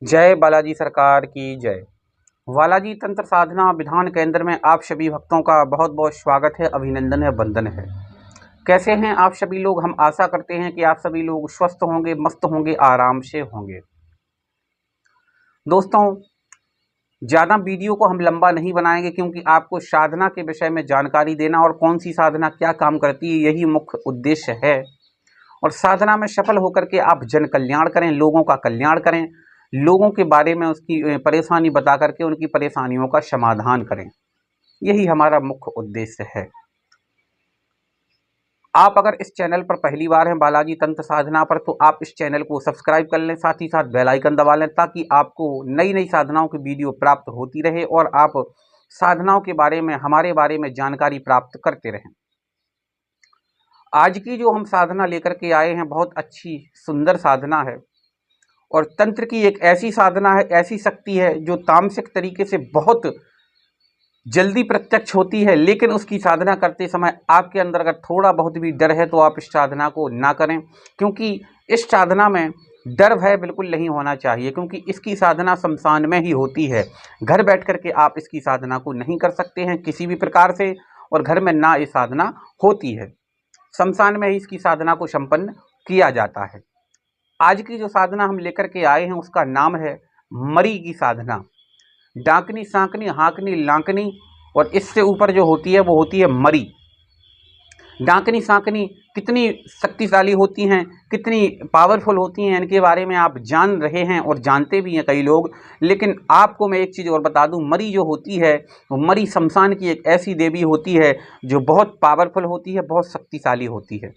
जय बालाजी सरकार की जय। बालाजी तंत्र साधना विधान केंद्र में आप सभी भक्तों का बहुत बहुत स्वागत है, अभिनंदन है, वंदन है। कैसे हैं आप सभी लोग? हम आशा करते हैं कि आप सभी लोग स्वस्थ होंगे, मस्त होंगे, आराम से होंगे। दोस्तों, ज़्यादा वीडियो को हम लंबा नहीं बनाएंगे क्योंकि आपको साधना के विषय में जानकारी देना और कौन सी साधना क्या काम करती है, यही मुख्य उद्देश्य है। और साधना में सफल होकर के आप जन कल्याण करें, लोगों का कल्याण करें, लोगों के बारे में उसकी परेशानी बता करके उनकी परेशानियों का समाधान करें। यही हमारा मुख्य उद्देश्य है। आप अगर इस चैनल पर पहली बार हैं बालाजी तंत्र साधना पर, तो आप इस चैनल को सब्सक्राइब कर लें, साथ ही साथ बेल आइकन दबा लें ताकि आपको नई नई साधनाओं की वीडियो प्राप्त होती रहे और आप साधनाओं के बारे में, हमारे बारे में जानकारी प्राप्त करते रहें। आज की जो हम साधना लेकर के आए हैं, बहुत अच्छी सुंदर साधना है और तंत्र की एक ऐसी साधना है, ऐसी शक्ति है जो तामसिक तरीके से बहुत जल्दी प्रत्यक्ष होती है। लेकिन उसकी साधना करते समय आपके अंदर अगर थोड़ा बहुत भी डर है तो आप इस साधना को ना करें, क्योंकि इस साधना में डर भय बिल्कुल नहीं होना चाहिए, क्योंकि इसकी साधना शमशान में ही होती है। घर बैठ करके आप इसकी साधना को नहीं कर सकते हैं किसी भी प्रकार से, और घर में ना ये साधना होती है। शमशान में ही इसकी साधना को संपन्न किया जाता है। आज की जो साधना हम लेकर के आए हैं उसका नाम है मरी की साधना। डाकनी, सांकनी, हाकनी, लांकनी और इससे ऊपर जो होती है वो होती है मरी। डाकनी, सांकनी कितनी शक्तिशाली होती हैं, कितनी पावरफुल होती हैं, इनके बारे में आप जान रहे हैं और जानते भी हैं कई लोग। लेकिन आपको मैं एक चीज़ और बता दूं, मरी जो होती है वो मरी शमशान की एक ऐसी देवी होती है जो बहुत पावरफुल होती है, बहुत शक्तिशाली होती है।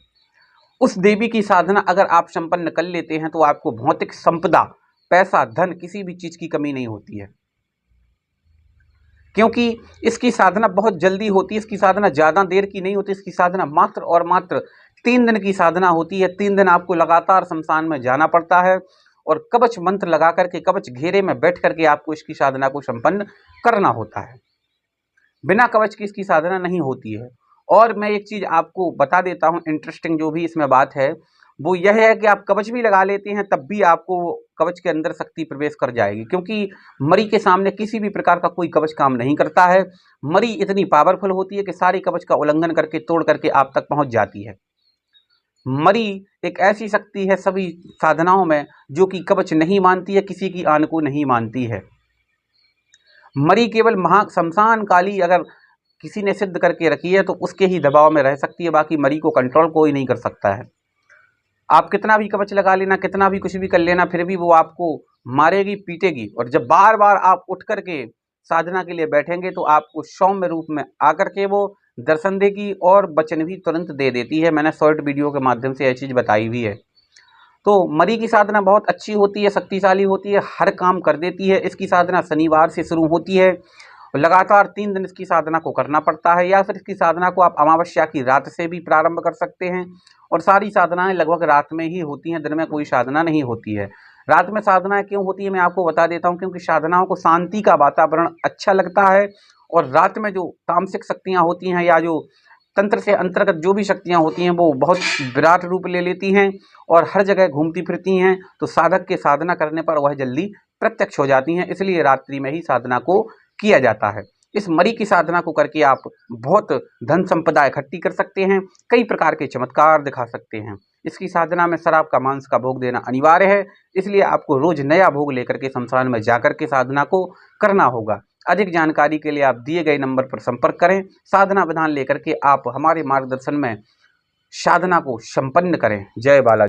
उस देवी की साधना अगर आप संपन्न कर लेते हैं तो आपको भौतिक संपदा, पैसा, धन, किसी भी चीज़ की कमी नहीं होती है, क्योंकि इसकी साधना बहुत जल्दी होती है। इसकी साधना ज़्यादा देर की नहीं होती। इसकी साधना मात्र और मात्र 3 दिन की साधना होती है। 3 दिन आपको लगातार शमशान में जाना पड़ता है और कवच मंत्र लगा करके, कवच घेरे में बैठ करके आपको इसकी साधना को संपन्न करना होता है। बिना कवच की इसकी साधना नहीं होती है। और मैं एक चीज़ आपको बता देता हूँ, इंटरेस्टिंग जो भी इसमें बात है वो यह है कि आप कवच भी लगा लेते हैं तब भी आपको कवच के अंदर शक्ति प्रवेश कर जाएगी, क्योंकि मरी के सामने किसी भी प्रकार का कोई कवच काम नहीं करता है। मरी इतनी पावरफुल होती है कि सारे कवच का उल्लंघन करके, तोड़ करके आप तक पहुंच जाती है। मरी एक ऐसी शक्ति है सभी साधनाओं में जो कि कवच नहीं मानती है, किसी की आन को नहीं मानती है। मरी केवल शमशान काली अगर किसी ने सिद्ध करके रखी है तो उसके ही दबाव में रह सकती है, बाकी मरी को कंट्रोल कोई नहीं कर सकता है। आप कितना भी कवच लगा लेना, कितना भी कुछ भी कर लेना, फिर भी वो आपको मारेगी, पीटेगी। और जब बार बार आप उठ करके साधना के लिए बैठेंगे तो आपको सौम्य रूप में आकर के वो दर्शन देगी और वचन भी तुरंत दे देती है। मैंने शॉर्ट वीडियो के माध्यम से यह चीज़ बताई भी है। तो मरी की साधना बहुत अच्छी होती है, शक्तिशाली होती है, हर काम कर देती है। इसकी साधना शनिवार से शुरू होती है, लगातार 3 दिन इसकी साधना को करना पड़ता है, या फिर इसकी साधना को आप अमावस्या की रात से भी प्रारंभ कर सकते हैं। और सारी साधनाएं लगभग रात में ही होती हैं, दिन में कोई साधना नहीं होती है। रात में साधनाएं क्यों होती है मैं आपको बता देता हूं, क्योंकि साधनाओं को शांति का वातावरण अच्छा लगता है। और रात में जो तामसिक शक्तियां होती हैं या जो तंत्र से अंतर्गत जो भी शक्तियां होती हैं वो बहुत विराट रूप ले लेती हैं और हर जगह घूमती फिरती हैं, तो साधक के साधना करने पर वह जल्दी प्रत्यक्ष हो जाती हैं। इसलिए रात्रि में ही साधना को किया जाता है। इस मरी की साधना को करके आप बहुत धन संपदा इकट्ठी कर सकते हैं, कई प्रकार के चमत्कार दिखा सकते हैं। इसकी साधना में शराब का, मांस का भोग देना अनिवार्य है, इसलिए आपको रोज नया भोग लेकर के शमशान में जाकर के साधना को करना होगा। अधिक जानकारी के लिए आप दिए गए नंबर पर संपर्क करें। साधना विधान लेकर के आप हमारे मार्गदर्शन में साधना को संपन्न करें। जय बालाजी।